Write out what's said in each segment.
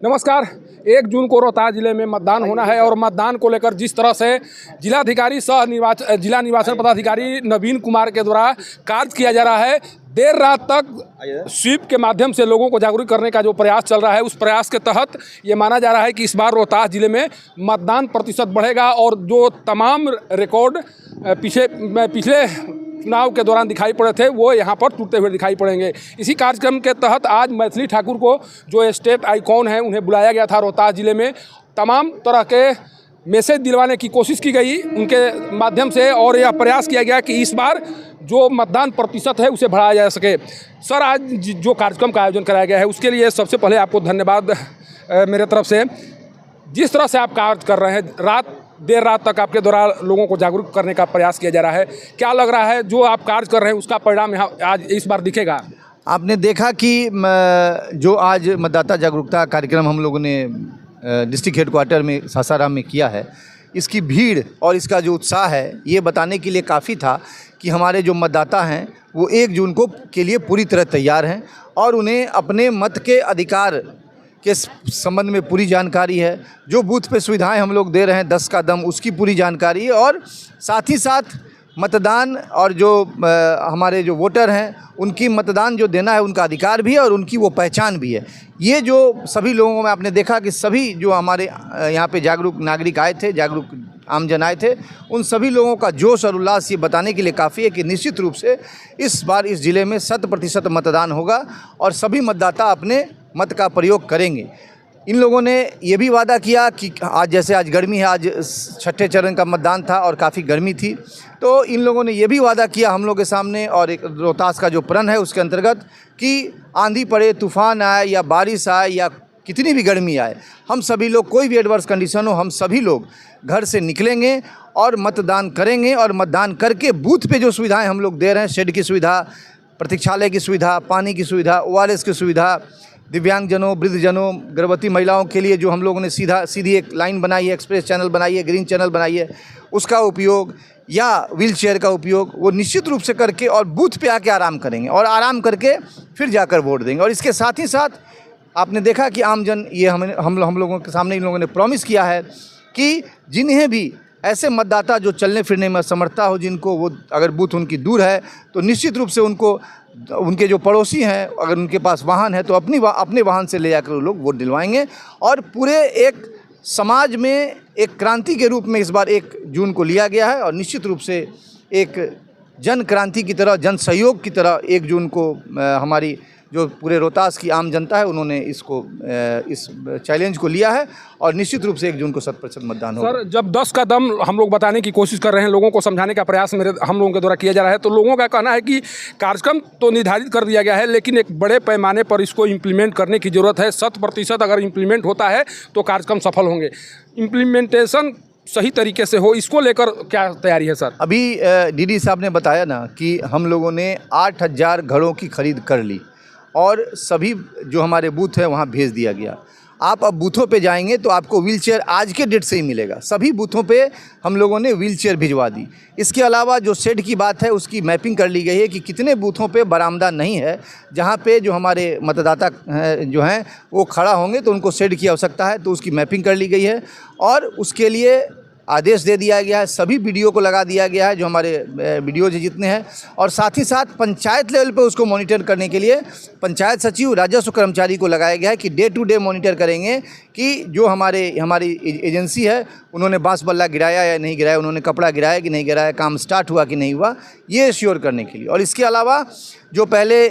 नमस्कार। 1 जून को रोहतास जिले में मतदान होना है और मतदान को लेकर जिस तरह से जिलाधिकारी जिला निर्वाचन पदाधिकारी नवीन कुमार के द्वारा कार्य किया जा रहा है, देर रात तक स्वीप के माध्यम से लोगों को जागरूक करने का जो प्रयास चल रहा है, उस प्रयास के तहत ये माना जा रहा है कि इस बार रोहतास जिले में मतदान प्रतिशत बढ़ेगा और जो तमाम रिकॉर्ड पिछले चुनाव के दौरान दिखाई पड़े थे वो यहाँ पर टूटते हुए दिखाई पड़ेंगे। इसी कार्यक्रम के तहत आज मैथिली ठाकुर को जो स्टेट आइकॉन है उन्हें बुलाया गया था रोहतास जिले में। तमाम तरह के मैसेज दिलवाने की कोशिश की गई उनके माध्यम से और यह प्रयास किया गया कि इस बार जो मतदान प्रतिशत है उसे बढ़ाया जा सके। सर, आज जो कार्यक्रम का आयोजन कराया गया है उसके लिए सबसे पहले आपको धन्यवाद मेरे तरफ से। जिस तरह से आप कार्य कर रहे हैं, देर रात तक आपके द्वारा लोगों को जागरूक करने का प्रयास किया जा रहा है, क्या लग रहा है जो आप कार्य कर रहे हैं उसका परिणाम यहाँ आज इस बार दिखेगा? आपने देखा कि जो आज मतदाता जागरूकता कार्यक्रम हम लोगों ने डिस्ट्रिक्ट हेडक्वार्टर में सासाराम में किया है, इसकी भीड़ और इसका जो उत्साह है ये बताने के लिए काफ़ी था कि हमारे जो मतदाता हैं वो 1 जून के लिए पूरी तरह तैयार हैं और उन्हें अपने मत के अधिकार के संबंध में पूरी जानकारी है। जो बूथ पे सुविधाएं हम लोग दे रहे हैं 10 का दम, उसकी पूरी जानकारी है और साथ ही साथ मतदान और जो हमारे जो वोटर हैं उनकी मतदान जो देना है उनका अधिकार भी है और उनकी वो पहचान भी है। ये जो सभी लोगों में आपने देखा कि सभी जो हमारे यहाँ पे जागरूक नागरिक आए थे, जागरूक आमजन आए थे, उन सभी लोगों का जोश और उल्लास ये बताने के लिए काफ़ी है कि निश्चित रूप से इस बार इस ज़िले में 100% मतदान होगा और सभी मतदाता अपने मत का प्रयोग करेंगे। इन लोगों ने ये भी वादा किया कि आज गर्मी है, आज 6ठे चरण का मतदान था और काफ़ी गर्मी थी, तो इन लोगों ने ये भी वादा किया हम लोग के सामने और एक रोहतास का जो प्रण है उसके अंतर्गत कि आंधी पड़े, तूफान आए या बारिश आए या कितनी भी गर्मी आए, हम सभी लोग, कोई भी एडवर्स कंडीशन हो, हम सभी लोग घर से निकलेंगे और मतदान करेंगे और मतदान करके बूथ पे जो सुविधाएं हम लोग दे रहे हैं, शेड की सुविधा, प्रतीक्षालय की सुविधा, पानी की सुविधा, ORS की सुविधा, दिव्यांगजनों, वृद्धजनों, गर्भवती महिलाओं के लिए जो हम लोगों ने सीधी एक लाइन बनाई है, एक्सप्रेस चैनल बनाई है, ग्रीन चैनल बनाई है, उसका उपयोग या व्हील चेयर का उपयोग वो निश्चित रूप से करके और बूथ पे आके आराम करेंगे और आराम करके फिर जाकर वोट देंगे। और इसके साथ ही साथ आपने देखा कि आमजन ये हम लोगों के सामने इन लोगों ने प्रॉमिस किया है कि जिन्हें भी ऐसे मतदाता जो चलने फिरने में असमर्थता हो, जिनको वो अगर बूथ उनकी दूर है तो निश्चित रूप से उनको, उनके जो पड़ोसी हैं अगर उनके पास वाहन है तो अपने वाहन से ले जाकर वो लोग वोट दिलवाएंगे। और पूरे एक समाज में एक क्रांति के रूप में इस बार 1 जून को लिया गया है और निश्चित रूप से एक जन क्रांति की तरह, जन सहयोग की तरह 1 जून को हमारी जो पूरे रोहतास की आम जनता है उन्होंने इस चैलेंज को लिया है और निश्चित रूप से 1 जून को 100% मतदान होगा। सर, जब 10 का दम हम लोग बताने की कोशिश कर रहे हैं, लोगों को समझाने का प्रयास हम लोगों के द्वारा किया जा रहा है, तो लोगों का कहना है कि कार्यक्रम तो निर्धारित कर दिया गया है लेकिन एक बड़े पैमाने पर इसको इम्प्लीमेंट करने की ज़रूरत है। 100% अगर इम्प्लीमेंट होता है तो कार्यक्रम सफल होंगे। इम्प्लीमेंटेशन सही तरीके से हो, इसको लेकर क्या तैयारी है सर? अभी DD साहब ने बताया ना कि हम लोगों ने 8000 घरों की खरीद कर ली और सभी जो हमारे बूथ है वहाँ भेज दिया गया। आप अब बूथों पे जाएंगे तो आपको व्हीलचेयर आज के डेट से ही मिलेगा। सभी बूथों पे हम लोगों ने व्हीलचेयर भिजवा दी। इसके अलावा जो शेड की बात है उसकी मैपिंग कर ली गई है कि कितने बूथों पे बरामदा नहीं है, जहाँ पे जो हमारे मतदाता जो हैं वो खड़ा होंगे तो उनको शेड की आवश्यकता है, तो उसकी मैपिंग कर ली गई है और उसके लिए आदेश दे दिया गया है। सभी वीडियो को लगा दिया गया है जो हमारे वीडियोज जितने हैं, और साथ ही साथ पंचायत लेवल पे उसको मॉनिटर करने के लिए पंचायत सचिव, राजस्व कर्मचारी को लगाया गया है कि डे टू डे मॉनिटर करेंगे कि जो हमारी एजेंसी है उन्होंने बांस बल्ला गिराया या नहीं गिराया, उन्होंने कपड़ा गिराया कि नहीं गिराया, काम स्टार्ट हुआ कि नहीं हुआ, ये एश्योर करने के लिए। और इसके अलावा जो पहले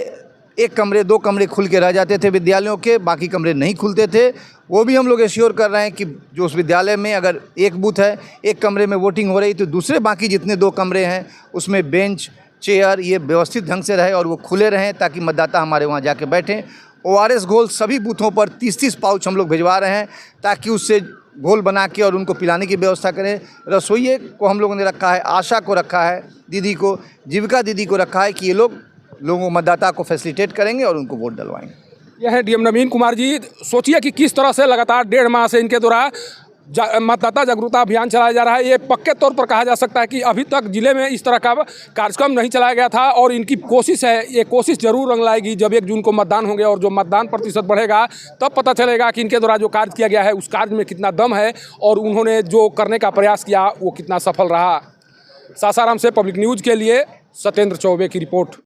1 कमरे 2 कमरे खुल के रह जाते थे विद्यालयों के, बाकी कमरे नहीं खुलते थे, वो भी हम लोग एश्योर कर रहे हैं कि जो उस विद्यालय में अगर 1 बूथ है, 1 कमरे में वोटिंग हो रही तो दूसरे बाकी जितने 2 कमरे हैं उसमें बेंच, चेयर ये व्यवस्थित ढंग से रहे और वो खुले रहें ताकि मतदाता हमारे वहाँ जाके बैठें। ORS घोल सभी बूथों पर 30-30 पाउच हम लोग भिजवा रहे हैं ताकि उससे घोल बना के और उनको पिलाने की व्यवस्था करें। रसोइये को हम लोगों ने रखा है, आशा को रखा है, दीदी को, जीविका दीदी को रखा है कि ये लोगों मतदाता को फैसिलिटेट करेंगे और उनको वोट डलवाएंगे। यह है DM नवीन कुमार जी। सोचिए कि किस तरह से लगातार 1.5 माह से इनके द्वारा मतदाता जागरूकता अभियान चलाया जा रहा है। ये पक्के तौर पर कहा जा सकता है कि अभी तक जिले में इस तरह का कार्यक्रम नहीं चलाया गया था और इनकी कोशिश है, ये कोशिश जरूर रंग लाएगी। जब 1 जून को मतदान होंगे और जो मतदान प्रतिशत बढ़ेगा तब पता चलेगा कि इनके द्वारा जो कार्य किया गया है उस कार्य में कितना दम है और उन्होंने जो करने का प्रयास किया वो कितना सफल रहा। सासाराम से पब्लिक न्यूज़ के लिए सत्येंद्र चौबे की रिपोर्ट।